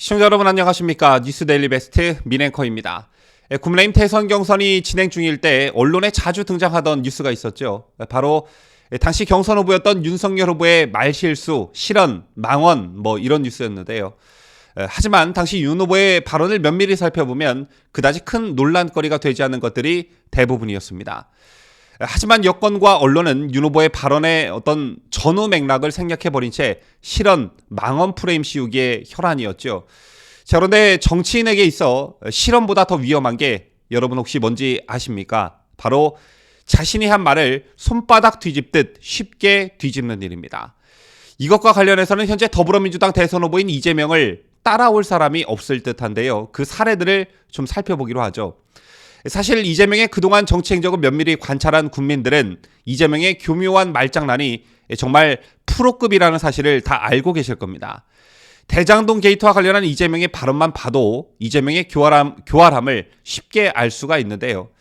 시청자 여러분 안녕하십니까. 뉴스데일리 베스트 민앵커입니다. 국민의힘 대선 경선이 진행 중일 때 언론에 자주 등장하던 뉴스가 있었죠. 바로 당시 경선 후보였던 윤석열 후보의 말실수, 실언, 망언 이런 뉴스였는데요. 하지만 당시 윤 후보의 발언을 면밀히 살펴보면 그다지 큰 논란거리가 되지 않는 것들이 대부분이었습니다. 하지만 여권과 언론은 윤 후보의 발언의 어떤 전후 맥락을 생략해버린 채 실언, 망언 프레임 씌우기에 혈안이었죠. 자, 그런데 정치인에게 있어 실언보다 더 위험한 게 여러분 혹시 뭔지 아십니까? 바로 자신이 한 말을 손바닥 뒤집듯 쉽게 뒤집는 일입니다. 이것과 관련해서는 현재 더불어민주당 대선 후보인 이재명을 따라올 사람이 없을 듯한데요. 그 사례들을 좀 살펴보기로 하죠. 사실 이재명의 그동안 정치 행적을 면밀히 관찰한 국민들은 이재명의 교묘한 말장난이 정말 프로급이라는 사실을 다 알고 계실 겁니다. 대장동 게이트와 관련한 이재명의 발언만 봐도 이재명의 교활함을 쉽게 알 수가 있는데요.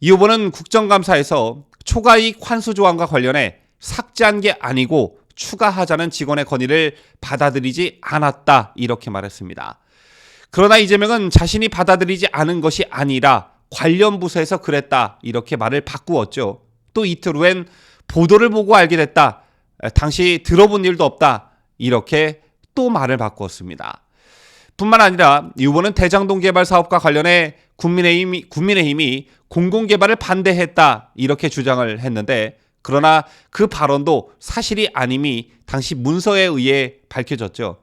이 후보는 국정감사에서 초과이익 환수 조항과 관련해 삭제한 게 아니고 추가하자는 직원의 건의를 받아들이지 않았다 이렇게 말했습니다. 그러나 이재명은 자신이 받아들이지 않은 것이 아니라 관련 부서에서 그랬다 이렇게 말을 바꾸었죠. 또 이틀 후엔 보도를 보고 알게 됐다. 당시 들어본 일도 없다. 이렇게 또 말을 바꾸었습니다. 뿐만 아니라 이 후보는 대장동 개발 사업과 관련해 국민의힘이 공공개발을 반대했다 이렇게 주장을 했는데 그러나 그 발언도 사실이 아님이 당시 문서에 의해 밝혀졌죠.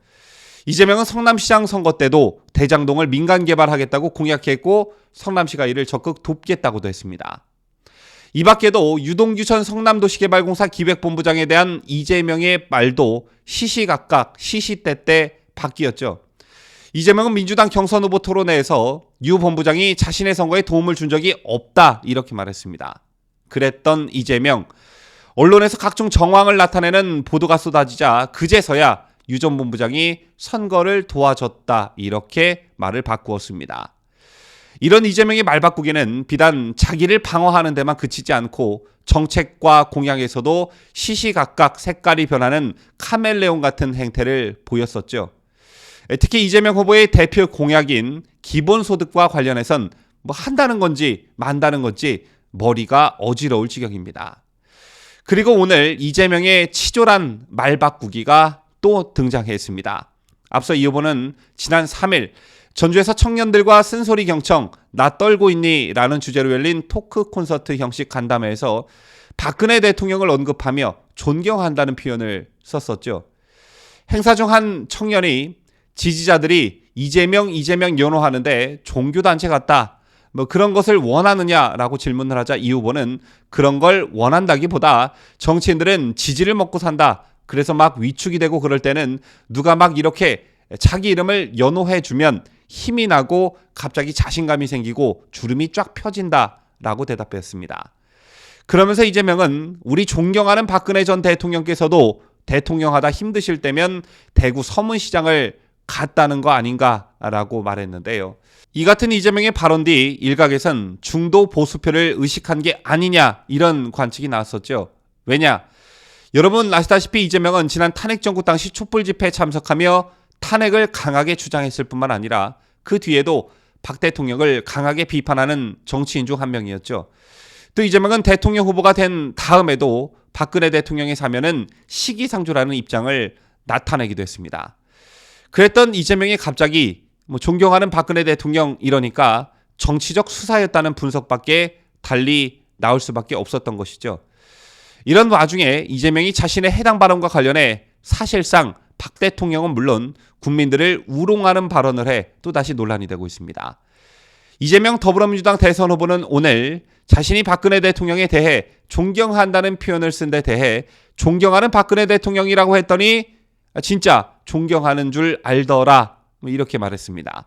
이재명은 성남시장 선거 때도 대장동을 민간 개발하겠다고 공약했고 성남시가 이를 적극 돕겠다고도 했습니다. 이 밖에도 유동규천 성남도시개발공사 기획본부장에 대한 이재명의 말도 시시각각 시시때때 바뀌었죠. 이재명은 민주당 경선 후보 토론회에서 유 본부장이 자신의 선거에 도움을 준 적이 없다 이렇게 말했습니다. 그랬던 이재명, 언론에서 각종 정황을 나타내는 보도가 쏟아지자 그제서야 유 전 본부장이 선거를 도와줬다 이렇게 말을 바꾸었습니다. 이런 이재명의 말 바꾸기는 비단 자기를 방어하는 데만 그치지 않고 정책과 공약에서도 시시각각 색깔이 변하는 카멜레온 같은 행태를 보였었죠. 특히 이재명 후보의 대표 공약인 기본소득과 관련해선 한다는 건지 만다는 건지 머리가 어지러울 지경입니다. 그리고 오늘 이재명의 치졸한 말 바꾸기가 또 등장했습니다. 앞서 이 후보는 지난 3일 전주에서 청년들과 쓴소리 경청 나 떨고 있니? 라는 주제로 열린 토크 콘서트 형식 간담회에서 박근혜 대통령을 언급하며 존경한다는 표현을 썼었죠. 행사 중 한 청년이 지지자들이 이재명 연호하는데 종교단체 같다. 그런 것을 원하느냐라고 질문을 하자 이 후보는 그런 걸 원한다기보다 정치인들은 지지를 먹고 산다. 그래서 막 위축이 되고 그럴 때는 누가 막 이렇게 자기 이름을 연호해주면 힘이 나고 갑자기 자신감이 생기고 주름이 쫙 펴진다라고 대답했습니다. 그러면서 이재명은 우리 존경하는 박근혜 전 대통령께서도 대통령하다 힘드실 때면 대구 서문시장을 갔다는 거 아닌가라고 말했는데요. 이 같은 이재명의 발언 뒤 일각에선 중도 보수표를 의식한 게 아니냐 이런 관측이 나왔었죠. 왜냐? 여러분 아시다시피 이재명은 지난 탄핵 정국 당시 촛불 집회에 참석하며 탄핵을 강하게 주장했을 뿐만 아니라 그 뒤에도 박 대통령을 강하게 비판하는 정치인 중 한 명이었죠. 또 이재명은 대통령 후보가 된 다음에도 박근혜 대통령의 사면은 시기상조라는 입장을 나타내기도 했습니다. 그랬던 이재명이 갑자기 존경하는 박근혜 대통령 이러니까 정치적 수사였다는 분석밖에 달리 나올 수밖에 없었던 것이죠. 이런 와중에 이재명이 자신의 해당 발언과 관련해 사실상 박 대통령은 물론 국민들을 우롱하는 발언을 해 또다시 논란이 되고 있습니다. 이재명 더불어민주당 대선 후보는 오늘 자신이 박근혜 대통령에 대해 존경한다는 표현을 쓴 데 대해 존경하는 박근혜 대통령이라고 했더니 진짜 존경하는 줄 알더라 이렇게 말했습니다.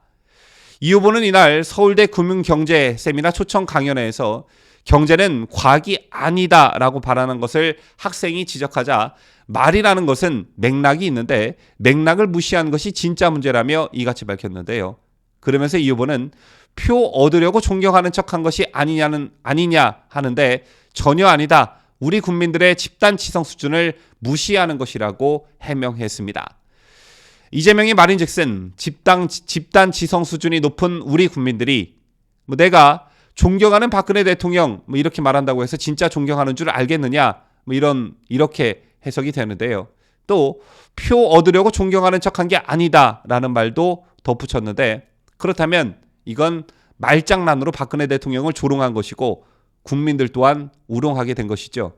이 후보는 이날 서울대 금융경제 세미나 초청 강연회에서 경제는 과학이 아니다라고 발언한 것을 학생이 지적하자 말이라는 것은 맥락이 있는데 맥락을 무시한 것이 진짜 문제라며 이같이 밝혔는데요. 그러면서 이 후보는 표 얻으려고 존경하는 척한 것이 아니냐 하는데 전혀 아니다. 우리 국민들의 집단치성 수준을 무시하는 것이라고 해명했습니다. 이재명이 말인즉슨 집단 지성 수준이 높은 우리 국민들이 내가 존경하는 박근혜 대통령 이렇게 말한다고 해서 진짜 존경하는 줄 알겠느냐 이렇게 해석이 되는데요. 또 표 얻으려고 존경하는 척한 게 아니다라는 말도 덧붙였는데, 그렇다면 이건 말장난으로 박근혜 대통령을 조롱한 것이고 국민들 또한 우롱하게 된 것이죠.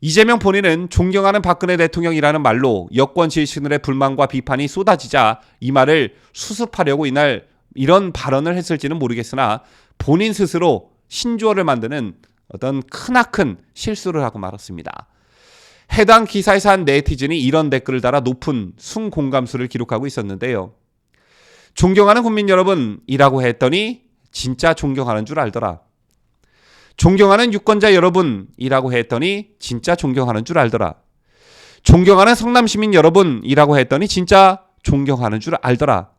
이재명 본인은 존경하는 박근혜 대통령이라는 말로 여권 지지층들의 불만과 비판이 쏟아지자 이 말을 수습하려고 이날 이런 발언을 했을지는 모르겠으나 본인 스스로 신조어를 만드는 어떤 크나큰 실수를 하고 말았습니다. 해당 기사에서 한 네티즌이 이런 댓글을 달아 높은 순공감수를 기록하고 있었는데요. 존경하는 국민 여러분이라고 했더니 진짜 존경하는 줄 알더라. 존경하는 유권자 여러분이라고 했더니 진짜 존경하는 줄 알더라. 존경하는 성남시민 여러분이라고 했더니 진짜 존경하는 줄 알더라.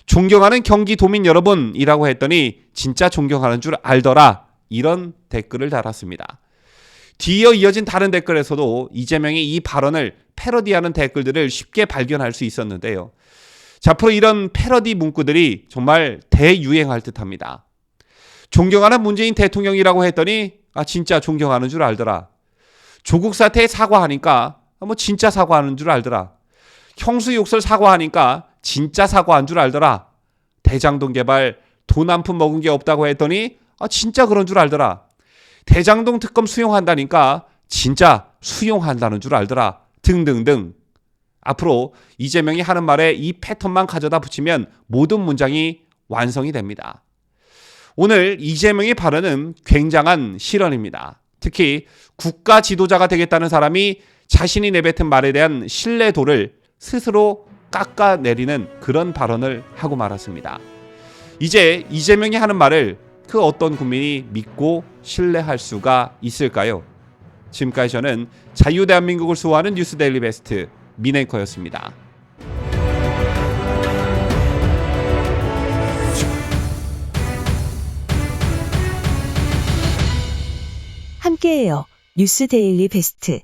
존경하는 경기도민 여러분이라고 했더니 진짜 존경하는 줄 알더라. 이런 댓글을 달았습니다. 뒤이어 이어진 다른 댓글에서도 이재명이 이 발언을 패러디하는 댓글들을 쉽게 발견할 수 있었는데요. 자, 앞으로 이런 패러디 문구들이 정말 대유행할 듯합니다. 존경하는 문재인 대통령이라고 했더니 진짜 존경하는 줄 알더라. 조국 사태에 사과하니까 진짜 사과하는 줄 알더라. 형수 욕설 사과하니까 진짜 사과한 줄 알더라. 대장동 개발 돈 한 푼 먹은 게 없다고 했더니 진짜 그런 줄 알더라. 대장동 특검 수용한다니까 진짜 수용한다는 줄 알더라. 등등등. 앞으로 이재명이 하는 말에 이 패턴만 가져다 붙이면 모든 문장이 완성이 됩니다. 오늘 이재명의 발언은 굉장한 실언입니다. 특히 국가 지도자가 되겠다는 사람이 자신이 내뱉은 말에 대한 신뢰도를 스스로 깎아내리는 그런 발언을 하고 말았습니다. 이제 이재명이 하는 말을 그 어떤 국민이 믿고 신뢰할 수가 있을까요? 지금까지 저는 자유대한민국을 수호하는 뉴스데일리 베스트 민앵커였습니다. 함께해요. 뉴스데일리 베스트.